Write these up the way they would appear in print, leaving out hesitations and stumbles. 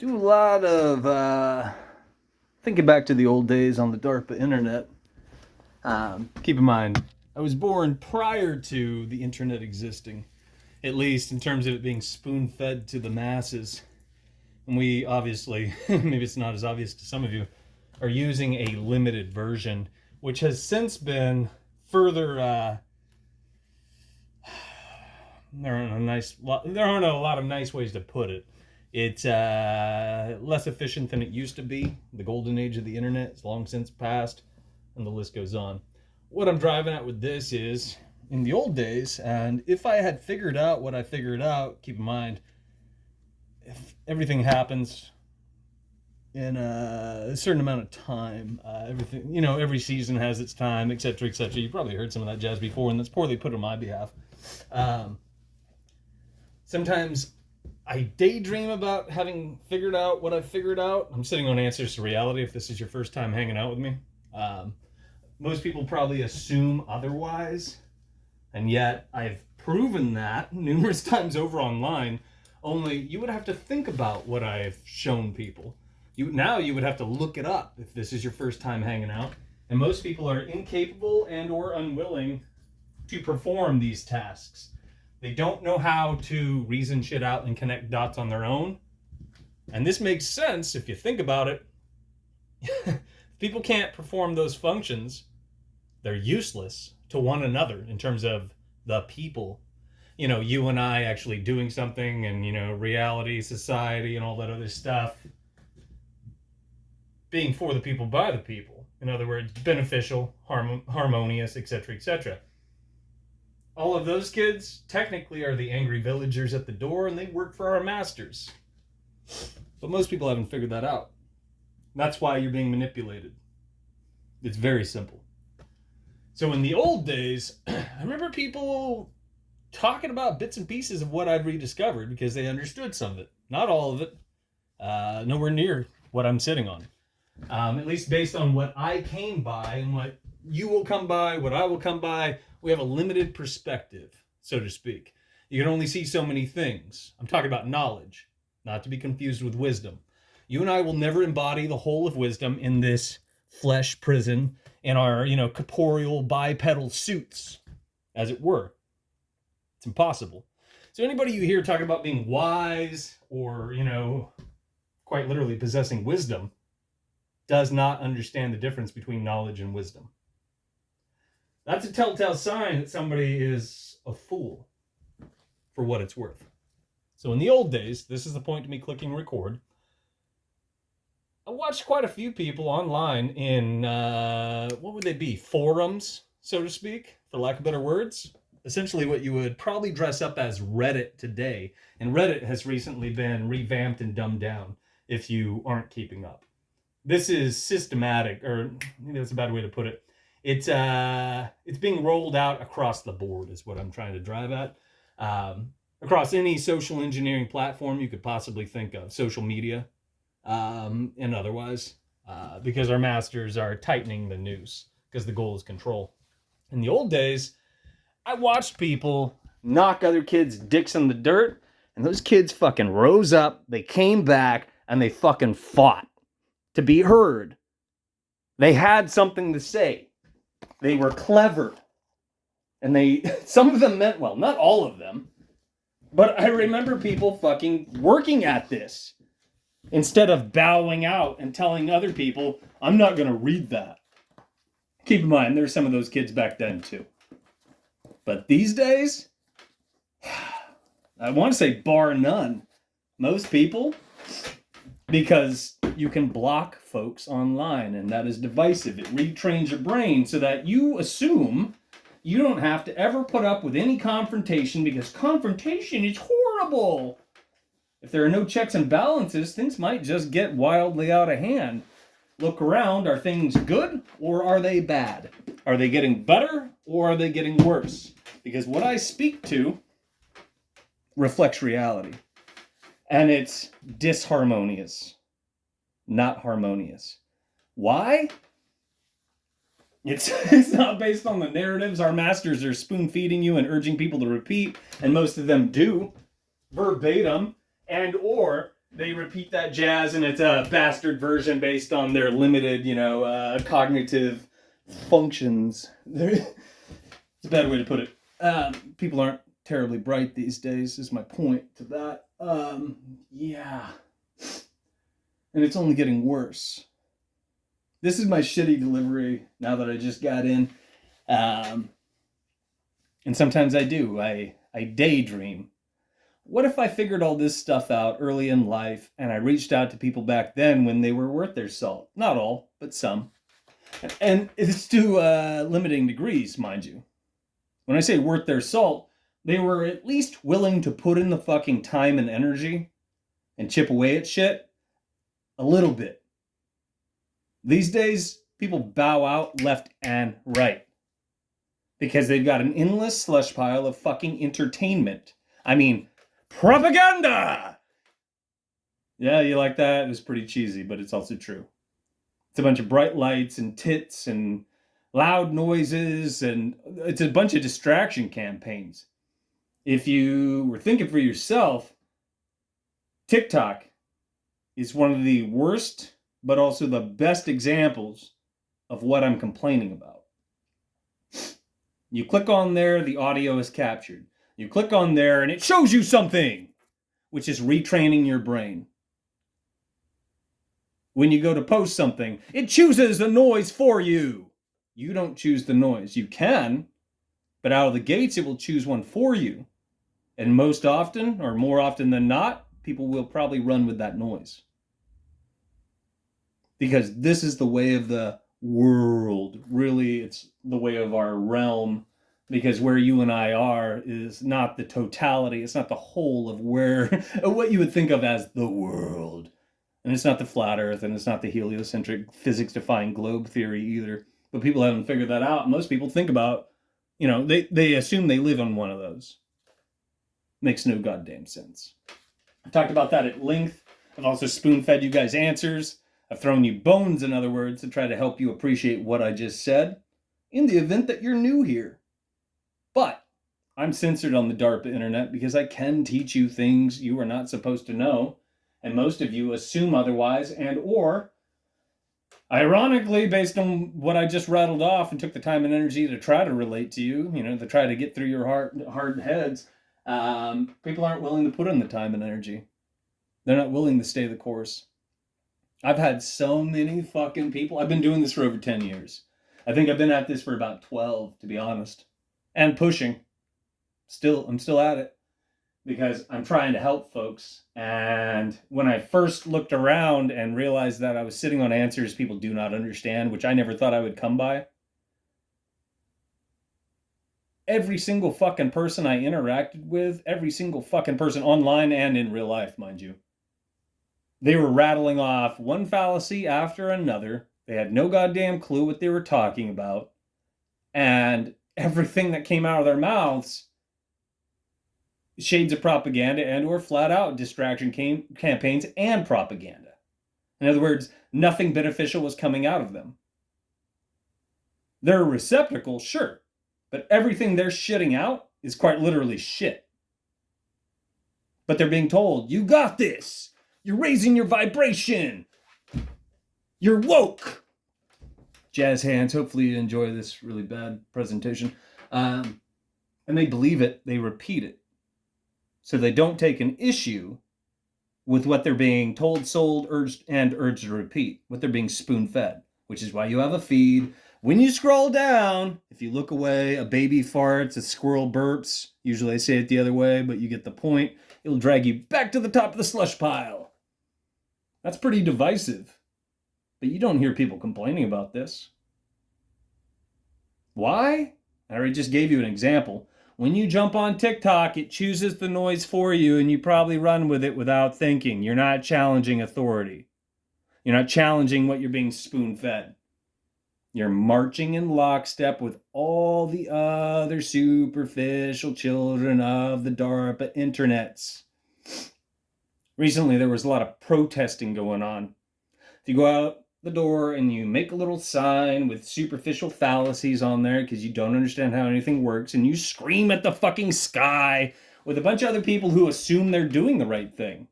do a lot of thinking back to the old days on the DARPA internet. Keep in mind, I was born prior to the internet existing, at least in terms of it being spoon-fed to the masses. And we obviously, maybe it's not as obvious to some of you, are using a limited version, which has since been further, there aren't a lot of nice ways to put it. It's less efficient than it used to be. The golden age of the internet is long since passed, and the list goes on. What I'm driving at with this is, in the old days, and if I had figured out what I figured out, keep in mind, if everything happens in a certain amount of time, everything, every season has its time, etc., etc. You probably heard some of that jazz before, and that's poorly put on my behalf. Sometimes I daydream about having figured out what I figured out. I'm sitting on Answers to Reality if this is your first time hanging out with me. Most people probably assume otherwise, and yet I've proven that numerous times over online, only you would have to think about what I've shown people. Now you would have to look it up if this is your first time hanging out, and most people are incapable and or unwilling to perform these tasks. They don't know how to reason shit out and connect dots on their own. And this makes sense if you think about it. People can't perform those functions. They're useless to one another in terms of the people. You and I actually doing something and, reality, society, and all that other stuff. Being for the people, by the people. In other words, beneficial, harmonious, etc., etc. All of those kids technically are the angry villagers at the door, and they work for our masters. But most people haven't figured that out. That's why you're being manipulated. It's very simple. So in the old days, I remember people talking about bits and pieces of what I'd rediscovered because they understood some of it. Not all of it. Nowhere near what I'm sitting on. At least based on what I came by and what you will come by, what I will come by. We have a limited perspective, so to speak. You can only see so many things. I'm talking about knowledge, not to be confused with wisdom. You and I will never embody the whole of wisdom in this flesh prison in our, corporeal bipedal suits, as it were. It's impossible. So anybody you hear talking about being wise or, quite literally possessing wisdom does not understand the difference between knowledge and wisdom. That's a telltale sign that somebody is a fool for what it's worth. So in the old days, this is the point to me clicking record. I watched quite a few people online in, what would they be? Forums, so to speak, for lack of better words. Essentially what you would probably dress up as Reddit today. And Reddit has recently been revamped and dumbed down if you aren't keeping up. This is systematic, or maybe that's a bad way to put it. It's being rolled out across the board is what I'm trying to drive at. Across any social engineering platform you could possibly think of, social media and otherwise, because our masters are tightening the noose because the goal is control. In the old days, I watched people knock other kids' dicks in the dirt, and those kids fucking rose up, they came back, and they fucking fought to be heard. They had something to say. They were clever. And some of them meant well, not all of them. But I remember people fucking working at this instead of bowing out and telling other people, I'm not going to read that. Keep in mind, there's some of those kids back then too. But these days, I want to say bar none. Most people, because you can block folks online, and that is divisive. It retrains your brain so that you assume you don't have to ever put up with any confrontation because confrontation is horrible. If there are no checks and balances, things might just get wildly out of hand. Look around. Are things good or are they bad? Are they getting better or are they getting worse? Because what I speak to reflects reality. And it's disharmonious, not harmonious. Why? It's not based on the narratives our masters are spoon-feeding you and urging people to repeat, and most of them do, verbatim, and or They repeat that jazz, and it's a bastard version based on their limited, cognitive functions. It's a bad way to put it. People aren't terribly bright these days, is my point to that. Yeah. And it's only getting worse. This is my shitty delivery now that I just got in. And sometimes I do. I daydream. What if I figured all this stuff out early in life and I reached out to people back then when they were worth their salt? Not all, but some. And it's to limiting degrees, mind you. When I say worth their salt, they were at least willing to put in the fucking time and energy and chip away at shit a little bit. These days, people bow out left and right because they've got an endless slush pile of fucking entertainment. I mean, propaganda! Yeah, you like that? It was pretty cheesy, but it's also true. It's a bunch of bright lights and tits and loud noises, and it's a bunch of distraction campaigns. If you were thinking for yourself, TikTok is one of the worst, but also the best examples of what I'm complaining about. You click on there, the audio is captured. You click on there and it shows you something, which is retraining your brain. When you go to post something, it chooses the noise for you. You don't choose the noise. You can, but out of the gates, it will choose one for you. And most often, or more often than not, people will probably run with that noise. Because this is the way of the world. Really, it's the way of our realm. Because where you and I are is not the totality. It's not the whole of where, what you would think of as the world. And it's not the flat earth, and it's not the heliocentric physics-defying globe theory either. But people haven't figured that out. Most people think about, they assume they live on one of those. Makes no goddamn sense. I talked about that at length. I've also spoon-fed you guys answers. I've thrown you bones, in other words, to try to help you appreciate what I just said, in the event that you're new here. But I'm censored on the DARPA internet because I can teach you things you are not supposed to know, and most of you assume otherwise, and or, ironically, based on what I just rattled off and took the time and energy to try to relate to you, to try to get through your hard heads, people aren't willing to put in the time and energy. They're not willing to stay the course. I've had so many fucking people. I've been doing this for over 10 years. I think I've been at this for about 12, to be honest. And pushing. I'm still at it. Because I'm trying to help folks. And when I first looked around and realized that I was sitting on answers people do not understand, which I never thought I would come by. Every single fucking person I interacted with, every single fucking person online and in real life, mind you, they were rattling off one fallacy after another. They had no goddamn clue what they were talking about. And everything that came out of their mouths, shades of propaganda and or flat out distraction campaigns and propaganda. In other words, nothing beneficial was coming out of them. They're a receptacle, sure, but everything they're shitting out is quite literally shit. But they're being told, you got this. You're raising your vibration. You're woke. Jazz hands. Hopefully you enjoy this really bad presentation. And they believe it. They repeat it. So they don't take an issue with what they're being told, sold, urged to repeat. What they're being spoon-fed. Which is why you have a feed. When you scroll down, if you look away, a baby farts, a squirrel burps. Usually I say it the other way, but you get the point. It'll drag you back to the top of the slush pile. That's pretty divisive. But you don't hear people complaining about this. Why? I already just gave you an example. When you jump on TikTok, it chooses the noise for you and you probably run with it without thinking. You're not challenging authority. You're not challenging what you're being spoon-fed. You're marching in lockstep with all the other superficial children of the DARPA internets. Recently, there was a lot of protesting going on. If you go out the door and you make a little sign with superficial fallacies on there because you don't understand how anything works, and you scream at the fucking sky with a bunch of other people who assume they're doing the right thing.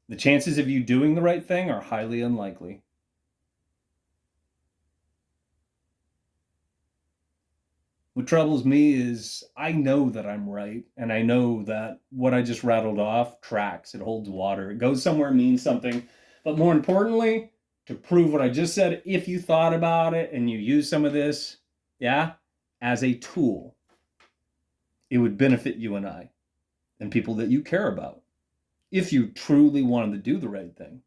The chances of you doing the right thing are highly unlikely. What troubles me is I know that I'm right, and I know that what I just rattled off tracks, it holds water, it goes somewhere, means something. But more importantly, to prove what I just said, if you thought about it and you use some of this, yeah, as a tool, it would benefit you and I and people that you care about if you truly wanted to do the right thing.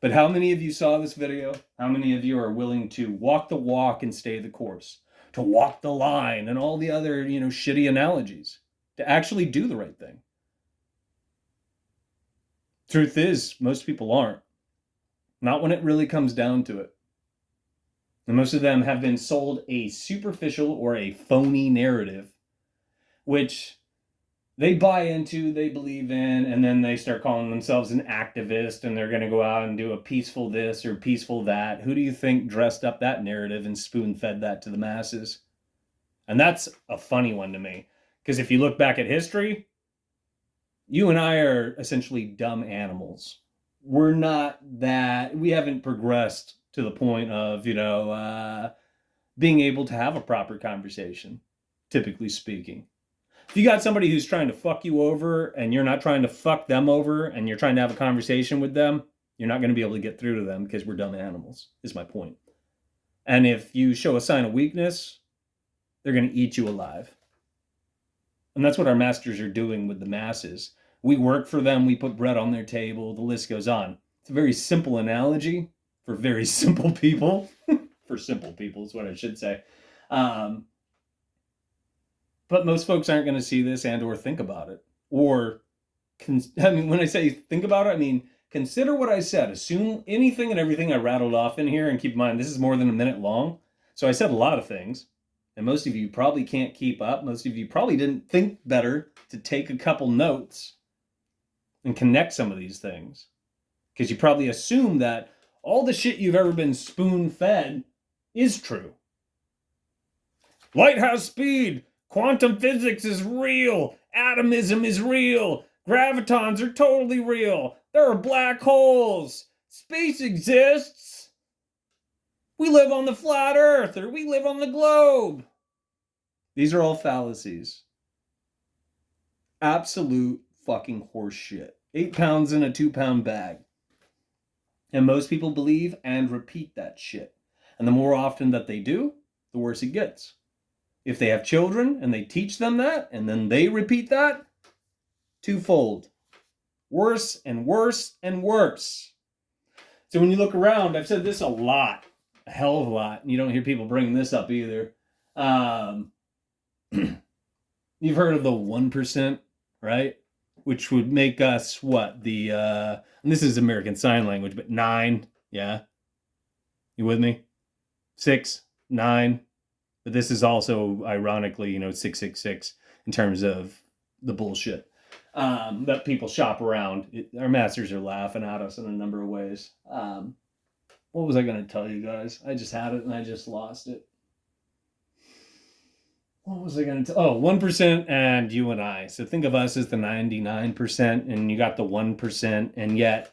But how many of you saw this video? How many of you are willing to walk the walk and stay the course? To walk the line and all the other, shitty analogies. To actually do the right thing. Truth is, most people aren't. Not when it really comes down to it. And most of them have been sold a superficial or a phony narrative, which they buy into, they believe in, and then they start calling themselves an activist, and they're going to go out and do a peaceful this or peaceful that. Who do you think dressed up that narrative and spoon-fed that to the masses? And that's a funny one to me, because if you look back at history, you and I are essentially dumb animals. We're not that, we haven't progressed to the point of, being able to have a proper conversation, typically speaking. If you got somebody who's trying to fuck you over and you're not trying to fuck them over and you're trying to have a conversation with them, you're not going to be able to get through to them because we're dumb animals, is my point. And if you show a sign of weakness, they're going to eat you alive. And that's what our masters are doing with the masses. We work for them, we put bread on their table, the list goes on. It's a very simple analogy for very simple people. For simple people is what I should say. But most folks aren't going to see this and or think about it. Or, when I say think about it, I mean, consider what I said. Assume anything and everything I rattled off in here, and keep in mind, this is more than a minute long. So I said a lot of things, and most of you probably can't keep up. Most of you probably didn't think better to take a couple notes and connect some of these things. Because you probably assume that all the shit you've ever been spoon-fed is true. Light has speed. Quantum physics is real. Atomism is real. Gravitons are totally real. There are black holes. Space exists. We live on the flat earth, or we live on the globe. These are all fallacies. Absolute fucking horse shit. 8 pounds in a 2-pound bag. And most people believe and repeat that shit. And the more often that they do, the worse it gets. If they have children and they teach them that, and then they repeat that, twofold. Worse and worse and worse. So when you look around, I've said this a lot, a hell of a lot, and you don't hear people bringing this up either. You've heard of the 1%, right? Which would make us what? And this is American Sign Language, but 9, yeah? You with me? 6, 9. But this is also, ironically, 666 in terms of the bullshit that people shop around. Our masters are laughing at us in a number of ways. What was I going to tell you guys? I just had it and I just lost it. What was I going to tell? Oh, 1% and you and I. So think of us as the 99% and you got the 1%. And yet,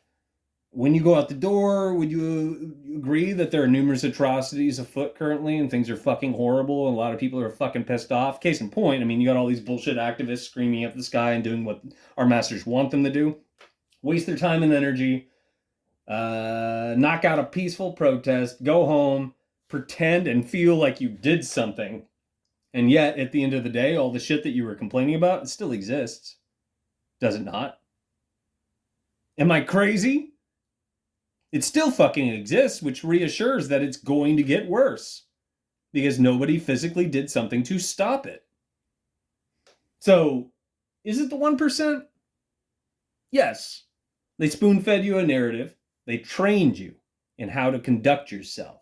when you go out the door, would you agree that there are numerous atrocities afoot currently and things are fucking horrible and a lot of people are fucking pissed off? Case in point, you got all these bullshit activists screaming up the sky and doing what our masters want them to do. Waste their time and energy. Knock out a peaceful protest. Go home. Pretend and feel like you did something. And yet, at the end of the day, all the shit that you were complaining about, it still exists. Does it not? Am I crazy? It still fucking exists, which reassures that it's going to get worse because nobody physically did something to stop it. So, is it the 1%? Yes. They spoon-fed you a narrative. They trained you in how to conduct yourself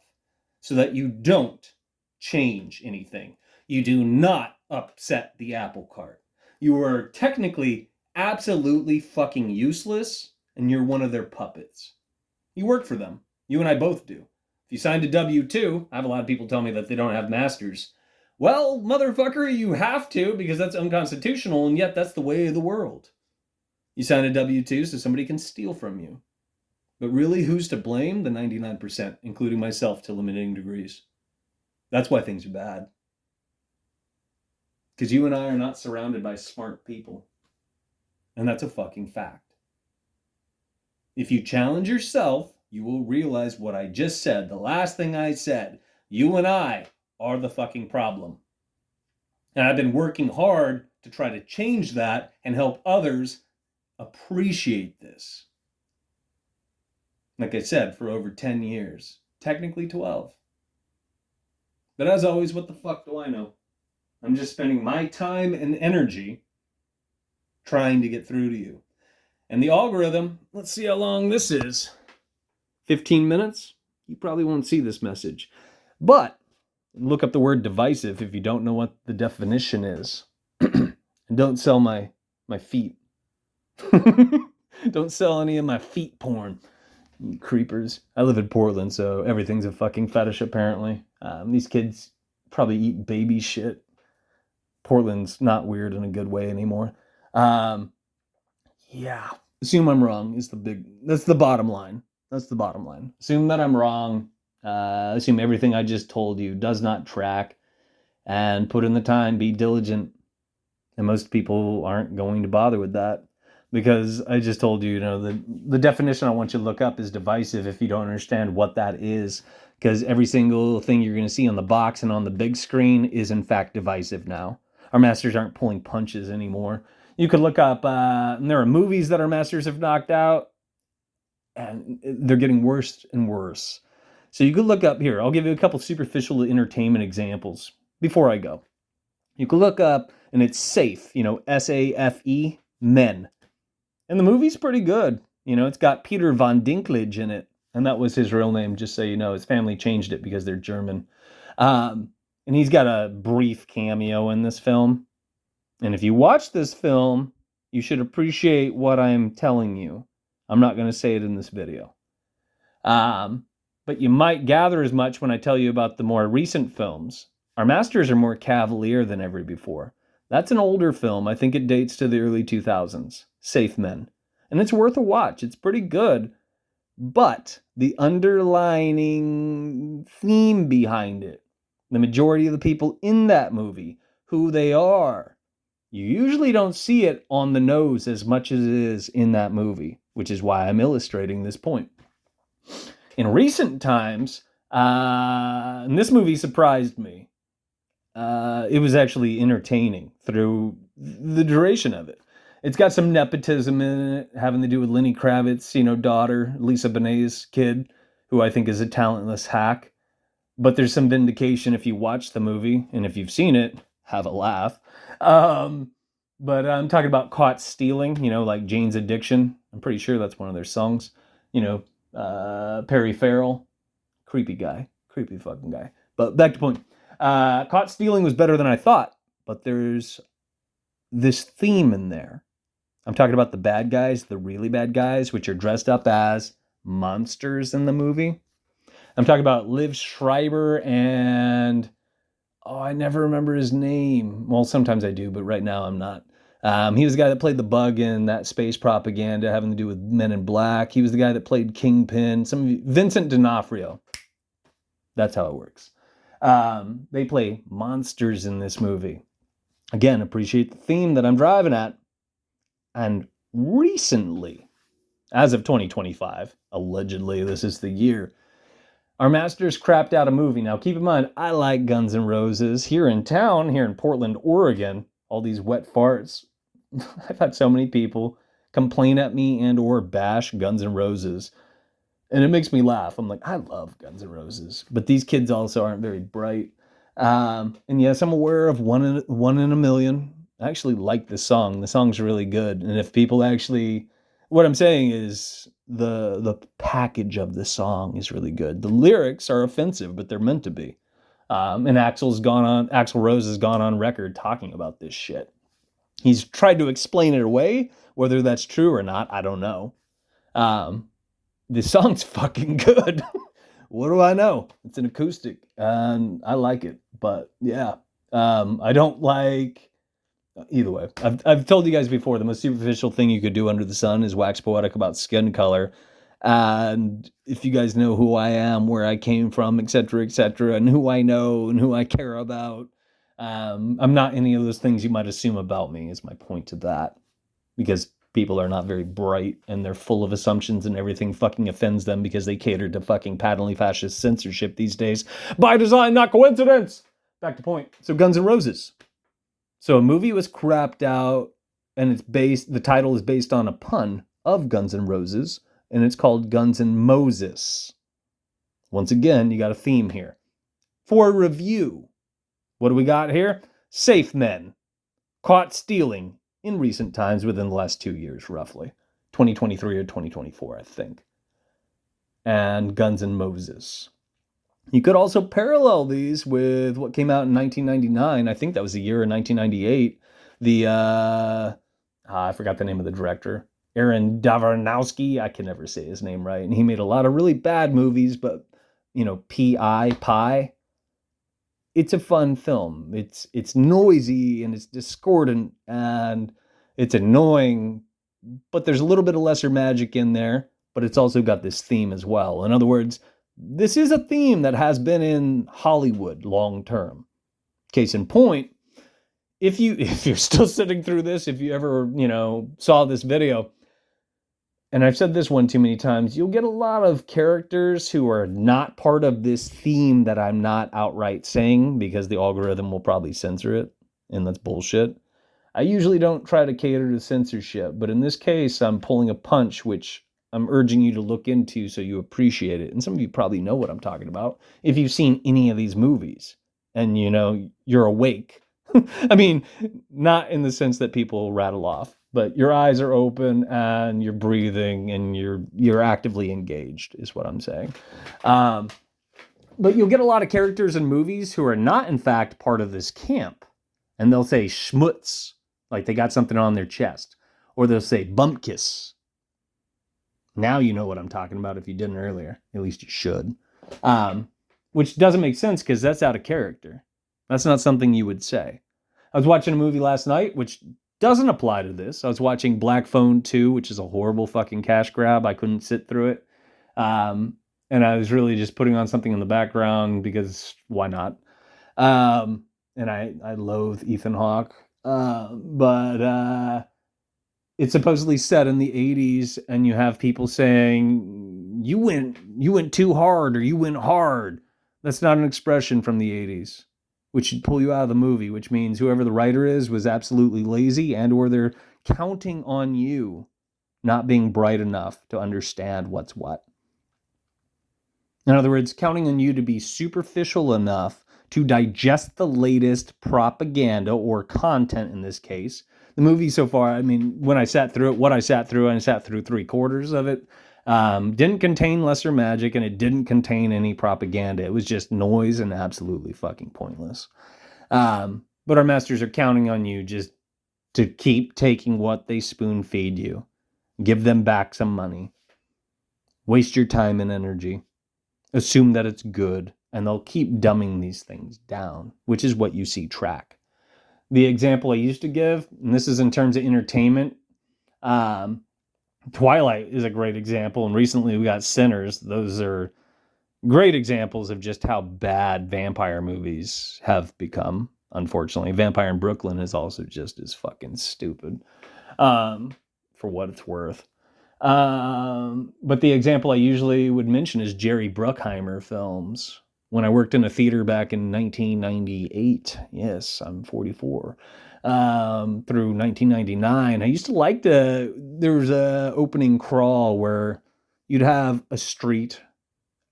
so that you don't change anything. You do not upset the apple cart. You are technically absolutely fucking useless, and you're one of their puppets. You work for them. You and I both do. If you signed a W-2, I have a lot of people tell me that they don't have masters. Well, motherfucker, you have to because that's unconstitutional, and yet that's the way of the world. You sign a W-2 so somebody can steal from you. But really, who's to blame? The 99%, including myself to limiting degrees. That's why things are bad. Because you and I are not surrounded by smart people. And that's a fucking fact. If you challenge yourself, you will realize what I just said. The last thing I said. You and I are the fucking problem. And I've been working hard to try to change that and help others appreciate this. Like I said, for over 10 years. Technically 12. But as always, what the fuck do I know? I'm just spending my time and energy trying to get through to you. And the algorithm, let's see how long this is. 15 minutes? You probably won't see this message. But look up the word divisive if you don't know what the definition is. And don't sell my feet. Don't sell any of my feet porn. You creepers. I live in Portland, so everything's a fucking fetish apparently. These kids probably eat baby shit. Portland's not weird in a good way anymore. Yeah. Assume I'm wrong that's the bottom line. That's the bottom line. Assume that I'm wrong. Assume everything I just told you does not track, and put in the time, be diligent. And most people aren't going to bother with that, because I just told you, the definition I want you to look up is divisive if you don't understand what that is, because every single thing you're going to see on the box and on the big screen is in fact divisive now. Our masters aren't pulling punches anymore. You could look up, and there are movies that our masters have knocked out, and they're getting worse and worse. So you could look up here. I'll give you a couple superficial entertainment examples before I go. You could look up, and it's Safe, SAFE, Men. And the movie's pretty good. It's got Peter von Dinklage in it. And that was his real name, just so you know. His family changed it because they're German. And he's got a brief cameo in this film. And if you watch this film, you should appreciate what I'm telling you. I'm not going to say it in this video. But you might gather as much when I tell you about the more recent films. Our masters are more cavalier than ever before. That's an older film. I think it dates to the early 2000s. Safe Men. And it's worth a watch. It's pretty good. But the underlining theme behind it, the majority of the people in that movie, who they are, you usually don't see it on the nose as much as it is in that movie, which is why I'm illustrating this point. In recent times, and this movie surprised me, it was actually entertaining through the duration of it. It's got some nepotism in it, having to do with Lenny Kravitz, daughter, Lisa Bonet's kid, who I think is a talentless hack. But there's some vindication if you watch the movie, and if you've seen it, have a laugh. But I'm talking about Caught Stealing, like Jane's Addiction. I'm pretty sure that's one of their songs. Perry Farrell, creepy fucking guy. But back to point. Caught Stealing was better than I thought, but there's this theme in there. I'm talking about the bad guys, the really bad guys, which are dressed up as monsters in the movie. I'm talking about Liv Schreiber and, I never remember his name. Well, sometimes I do, but right now I'm not. He was the guy that played the bug in that space propaganda having to do with Men in Black. He was the guy that played Kingpin. Vincent D'Onofrio. That's how it works. They play monsters in this movie. Again, appreciate the theme that I'm driving at. And recently, as of 2025, allegedly this is the year, our masters crapped out a movie. Now, keep in mind, I like Guns N' Roses. Here in town, here in Portland, Oregon, all these wet farts. I've had so many people complain at me and or bash Guns N' Roses. And it makes me laugh. I'm like, I love Guns N' Roses. But these kids also aren't very bright. And yes, I'm aware of One in a Million. I actually like this song. The song's really good. And if people actually... What I'm saying is the package of the song is really good. The lyrics are offensive, but they're meant to be. And Axl Rose has gone on record talking about this shit. He's tried to explain it away. Whether that's true or not, I don't know. The song's fucking good. What do I know? It's an acoustic, and I like it. But yeah, I don't like Either way, I've told you guys before, the most superficial thing you could do under the sun is wax poetic about skin color. And if you guys know who I am, where I came from, etc., and who I know and who I care about, I'm not any of those things you might assume about me, is my point to that. Because people are not very bright and they're full of assumptions and everything fucking offends them because they cater to fucking patently fascist censorship these days. By design, not coincidence! Back to point. So Guns N' Roses. So a movie was crapped out, and the title is based on a pun of Guns N' Roses, and it's called Guns N' Moses. Once again, you got a theme here. For review, what do we got here? Safe men caught stealing in recent times within the last 2 years, roughly. 2023 or 2024, I think. And Guns N' Moses. You could also parallel these with what came out in 1999. I think that was the year in 1998. I forgot the name of the director. Aaron Davarnowski. I can never say his name right. And he made a lot of really bad movies, but, P.I., Pie. It's a fun film. It's noisy and it's discordant and it's annoying, but there's a little bit of lesser magic in there, but it's also got this theme as well. In other words, this is a theme that has been in Hollywood long term. Case in point, if you're still sitting through this, if you ever, saw this video, and I've said this one too many times, you'll get a lot of characters who are not part of this theme that I'm not outright saying because the algorithm will probably censor it, and that's bullshit. I usually don't try to cater to censorship, but in this case, I'm pulling a punch, which I'm urging you to look into so you appreciate it. And some of you probably know what I'm talking about if you've seen any of these movies and you're awake. I mean, not in the sense that people rattle off, but your eyes are open and you're breathing and you're actively engaged is what I'm saying. But you'll get a lot of characters in movies who are not in fact part of this camp, and they'll say schmutz, like they got something on their chest, or they'll say bumpkiss. Now you know what I'm talking about if you didn't earlier. At least you should. Which doesn't make sense because that's out of character. That's not something you would say. I was watching a movie last night, which doesn't apply to this. I was watching Black Phone 2, which is a horrible fucking cash grab. I couldn't sit through it. And I was really just putting on something in the background because why not? And I loathe Ethan Hawke. But it's supposedly set in the 80s, and you have people saying, you went too hard, or you went hard. That's not an expression from the 80s, which should pull you out of the movie, which means whoever the writer is was absolutely lazy, and or they're counting on you not being bright enough to understand what's what. In other words, counting on you to be superficial enough to digest the latest propaganda or content in this case. The movie so far, I mean, when I sat through it, what I sat through, and I sat through 3/4 of it, didn't contain lesser magic, and it didn't contain any propaganda. It was just noise and absolutely fucking pointless. But our masters are counting on you just to keep taking what they spoon feed you. Give them back some money. Waste your time and energy. Assume that it's good, and they'll keep dumbing these things down, which is what you see track. The example I used to give, and this is in terms of entertainment, Twilight is a great example, and recently we got Sinners. Those are great examples of just how bad vampire movies have become, unfortunately. Vampire in Brooklyn is also just as fucking stupid, for what it's worth. But the example I usually would mention is Jerry Bruckheimer films. When I worked in a theater back in 1998, yes, I'm 44, through 1999, I used to like there was a opening crawl where you'd have a street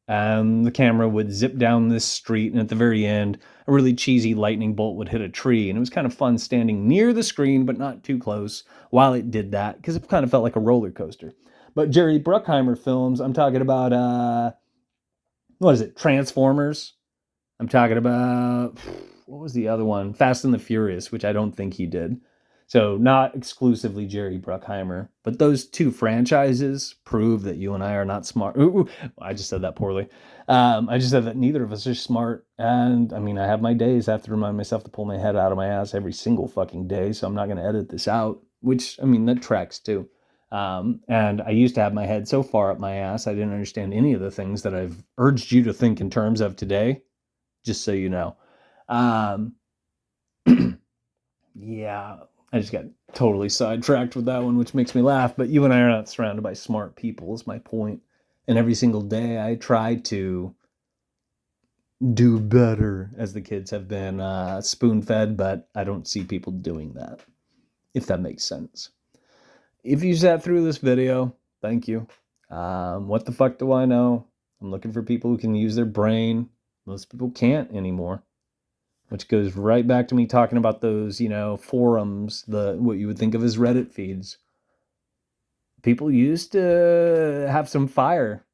and the camera would zip down this street, and at the very end, a really cheesy lightning bolt would hit a tree, and it was kind of fun standing near the screen, but not too close while it did that, because it kind of felt like a roller coaster. But Jerry Bruckheimer films, I'm talking about, what is it, Transformers? I'm talking about, what was the other one? Fast and the Furious, which I don't think he did. So not exclusively Jerry Bruckheimer, but those two franchises prove that you and I are not smart. Ooh, I just said that poorly. I just said that neither of us are smart. And I mean, I have my days. I have to remind myself to pull my head out of my ass every single fucking day. So I'm not going to edit this out, which, I mean, that tracks too. And I used to have my head so far up my ass, I didn't understand any of the things that I've urged you to think in terms of today, just so you know. Yeah, I just got totally sidetracked with that one, which makes me laugh. But you and I are not surrounded by smart people, is my point. And every single day I try to do better, as the kids have been spoon fed, but I don't see people doing that, if that makes sense. If you sat through this video, thank you. What the fuck do I know? I'm looking for people who can use their brain. Most people can't anymore. Which goes right back to me talking about those, forums, what you would think of as Reddit feeds. People used to have some fire.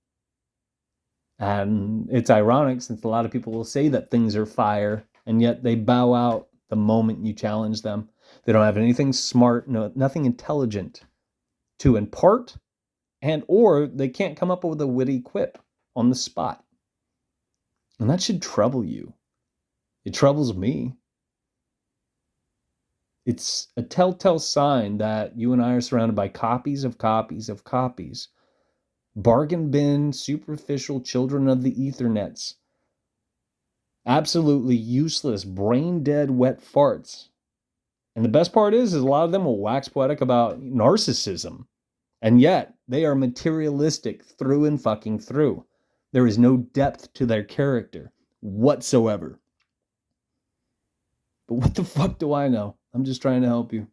And it's ironic since a lot of people will say that things are fire, and yet they bow out the moment you challenge them. They don't have anything smart, nothing intelligent to impart, or they can't come up with a witty quip on the spot. And that should trouble you. It troubles me. It's a telltale sign that you and I are surrounded by copies of copies of copies. Bargain bin, superficial children of the Ethernets. Absolutely useless, brain dead, wet farts. And the best part is a lot of them will wax poetic about narcissism. And yet, they are materialistic through and fucking through. There is no depth to their character whatsoever. But what the fuck do I know? I'm just trying to help you.